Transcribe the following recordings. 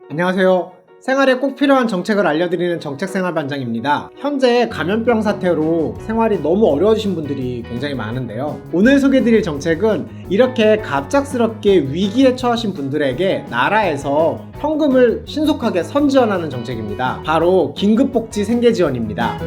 안녕하세요. 생활에 꼭 필요한 정책을 알려드리는 정책생활반장입니다. 현재 감염병 사태로 생활이 너무 어려워지신 분들이 굉장히 많은데요. 오늘 소개해드릴 정책은 이렇게 갑작스럽게 위기에 처하신 분들에게 나라에서 현금을 신속하게 선지원하는 정책입니다. 바로 긴급복지 생계지원입니다.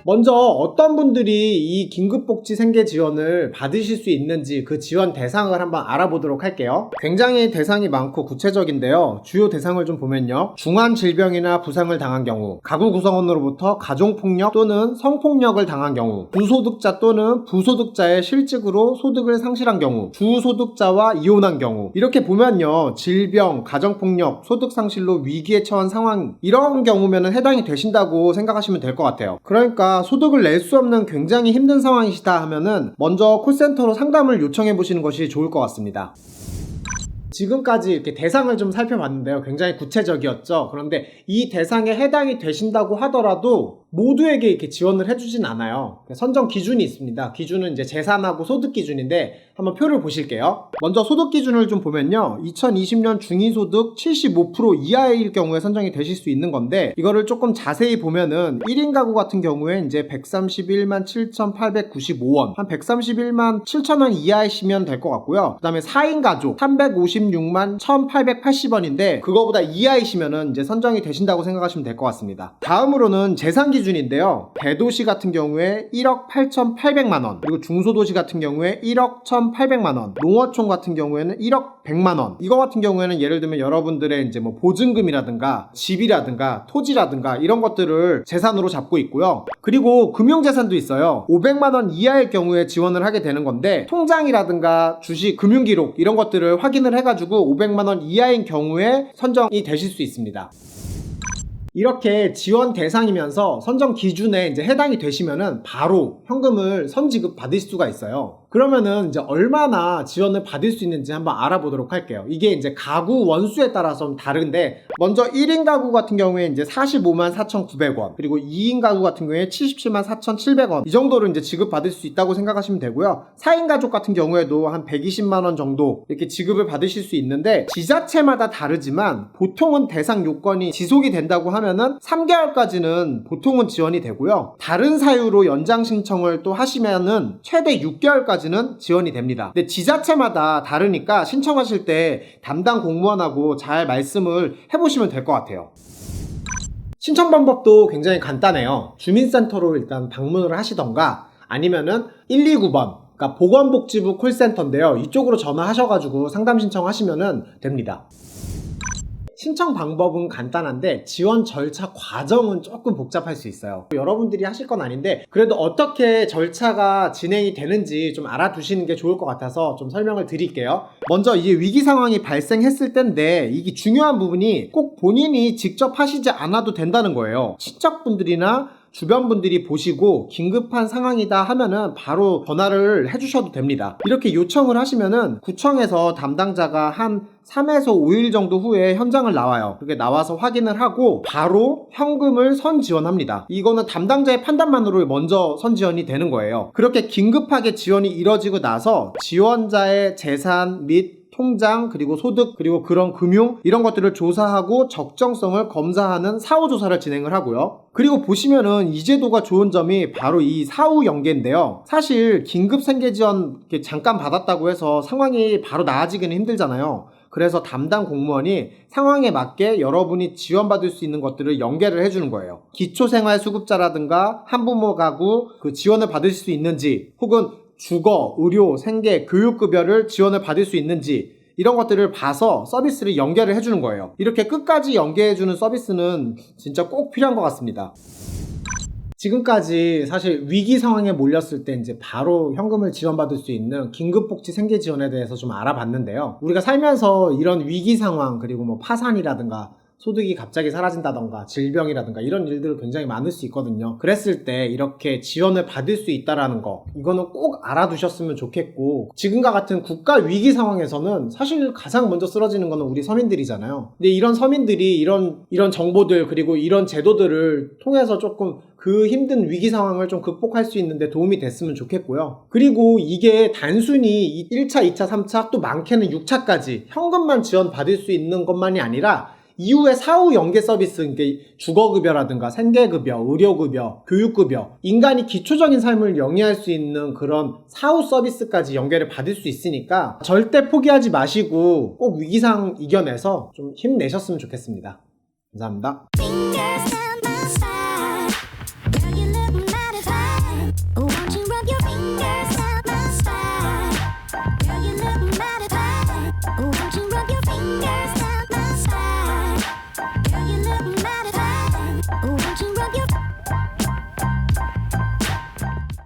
먼저 어떤 분들이 이 긴급복지 생계지원을 받으실 수 있는지 그 지원 대상을 한번 알아보도록 할게요. 굉장히 대상이 많고 구체적인데요. 주요 대상을 좀 보면요. 중한 질병이나 부상을 당한 경우, 가구 구성원으로부터 가정폭력 또는 성폭력을 당한 경우, 부소득자 또는 부소득자의 실직으로 소득을 상실한 경우, 주소득자와 이혼한 경우, 이렇게 보면요. 질병, 가정폭력, 소득 상실로 위기에 처한 상황, 이런 경우면 해당이 되신다고 생각하시면 될 것 같아요. 그러니까 소득을 낼 수 없는 굉장히 힘든 상황이시다 하면은 먼저 콜센터로 상담을 요청해 보시는 것이 좋을 것 같습니다. 지금까지 이렇게 대상을 좀 살펴봤는데요. 굉장히 구체적이었죠. 그런데 이 대상에 해당이 되신다고 하더라도 모두에게 이렇게 지원을 해주진 않아요. 선정 기준이 있습니다. 기준은 이제 재산하고 소득 기준인데 한번 표를 보실게요. 먼저 소득 기준을 좀 보면요. 2020년 중위소득 75% 이하일 경우에 선정이 되실 수 있는 건데 이거를 조금 자세히 보면은 1인 가구 같은 경우에 이제 131만 7,895원, 한 131만 7천원 이하이시면 될 것 같고요. 그 다음에 4인 가족 356만 1,880원인데 그거보다 이하이시면은 이제 선정이 되신다고 생각하시면 될 것 같습니다. 다음으로는 재산 기준인데요. 대도시 같은 경우에 1억 8,800만원, 그리고 중소도시 같은 경우에 1억 1,800만원, 농어촌 같은 경우에는 1억 100만원. 이거 같은 경우에는 예를 들면 여러분들의 이제 뭐 보증금이라든가 집이라든가 토지라든가 이런 것들을 재산으로 잡고 있고요. 그리고 금융재산도 있어요. 500만원 이하일 경우에 지원을 하게 되는 건데 통장이라든가 주식, 금융기록 이런 것들을 확인을 해가지고 500만원 이하인 경우에 선정이 되실 수 있습니다. 이렇게 지원 대상이면서 선정 기준에 이제 해당이 되시면은 바로 현금을 선지급 받을 수가 있어요. 그러면은 이제 얼마나 지원을 받을 수 있는지 한번 알아보도록 할게요. 이게 이제 가구 원수에 따라서 좀 다른데 먼저 1인 가구 같은 경우에 이제 45만 4,900원, 그리고 2인 가구 같은 경우에 77만 4,700원 이 정도로 이제 지급받을 수 있다고 생각하시면 되고요. 4인 가족 같은 경우에도 한 120만 원 정도 이렇게 지급을 받으실 수 있는데 지자체마다 다르지만 보통은 대상 요건이 지속이 된다고 하면은 3개월까지는 보통은 지원이 되고요. 다른 사유로 연장 신청을 또 하시면은 최대 6개월까지 는 지원이 됩니다. 근데 지자체마다 다르니까 신청하실 때 담당 공무원하고 잘 말씀을 해보시면 될 것 같아요. 신청 방법도 굉장히 간단해요. 주민센터로 일단 방문을 하시던가 아니면은 129번, 그러니까 보건복지부 콜센터인데요. 이쪽으로 전화하셔가지고 상담 신청하시면 됩니다. 신청 방법은 간단한데 지원 절차 과정은 조금 복잡할 수 있어요. 여러분들이 하실 건 아닌데 그래도 어떻게 절차가 진행이 되는지 좀 알아두시는 게 좋을 것 같아서 좀 설명을 드릴게요. 먼저 이게 위기 상황이 발생했을 때인데 이게 중요한 부분이 꼭 본인이 직접 하시지 않아도 된다는 거예요. 친척분들이나 주변 분들이 보시고 긴급한 상황이다 하면은 바로 전화를 해주셔도 됩니다. 이렇게 요청을 하시면은 구청에서 담당자가 한 3에서 5일 정도 후에 현장을 나와요. 그렇게 나와서 확인을 하고 바로 현금을 선지원합니다. 이거는 담당자의 판단만으로 먼저 선지원이 되는 거예요. 그렇게 긴급하게 지원이 이뤄지고 나서 지원자의 재산 및 통장, 그리고 소득, 그리고 그런 금융 이런 것들을 조사하고 적정성을 검사하는 사후조사를 진행을 하고요. 그리고 보시면은 이 제도가 좋은 점이 바로 이 사후 연계인데요. 사실 긴급 생계지원 이렇게 잠깐 받았다고 해서 상황이 바로 나아지기는 힘들잖아요. 그래서 담당 공무원이 상황에 맞게 여러분이 지원받을 수 있는 것들을 연계를 해주는 거예요. 기초생활수급자라든가 한부모 가구 그 지원을 받을 수 있는지, 혹은 주거, 의료, 생계, 교육급여를 지원을 받을 수 있는지 이런 것들을 봐서 서비스를 연계를 해주는 거예요. 이렇게 끝까지 연계해주는 서비스는 진짜 꼭 필요한 것 같습니다. 지금까지 사실 위기 상황에 몰렸을 때 이제 바로 현금을 지원받을 수 있는 긴급복지 생계지원에 대해서 좀 알아봤는데요. 우리가 살면서 이런 위기 상황, 그리고 뭐 파산이라든가 소득이 갑자기 사라진다던가 질병이라든가 이런 일들 굉장히 많을 수 있거든요. 그랬을 때 이렇게 지원을 받을 수 있다라는 거, 이거는 꼭 알아두셨으면 좋겠고, 지금과 같은 국가 위기 상황에서는 사실 가장 먼저 쓰러지는 거는 우리 서민들이잖아요. 근데 이런 서민들이 이런 정보들 그리고 이런 제도들을 통해서 조금 그 힘든 위기 상황을 좀 극복할 수 있는데 도움이 됐으면 좋겠고요. 그리고 이게 단순히 1차, 2차, 3차 또 많게는 6차까지 현금만 지원받을 수 있는 것만이 아니라 이후에 사후 연계 서비스, 그러니까 주거급여라든가 생계급여, 의료급여, 교육급여, 인간이 기초적인 삶을 영위할 수 있는 그런 사후 서비스까지 연계를 받을 수 있으니까 절대 포기하지 마시고 꼭 위기상 이겨내서 좀 힘내셨으면 좋겠습니다. 감사합니다. Fingers down my side. Girl, you look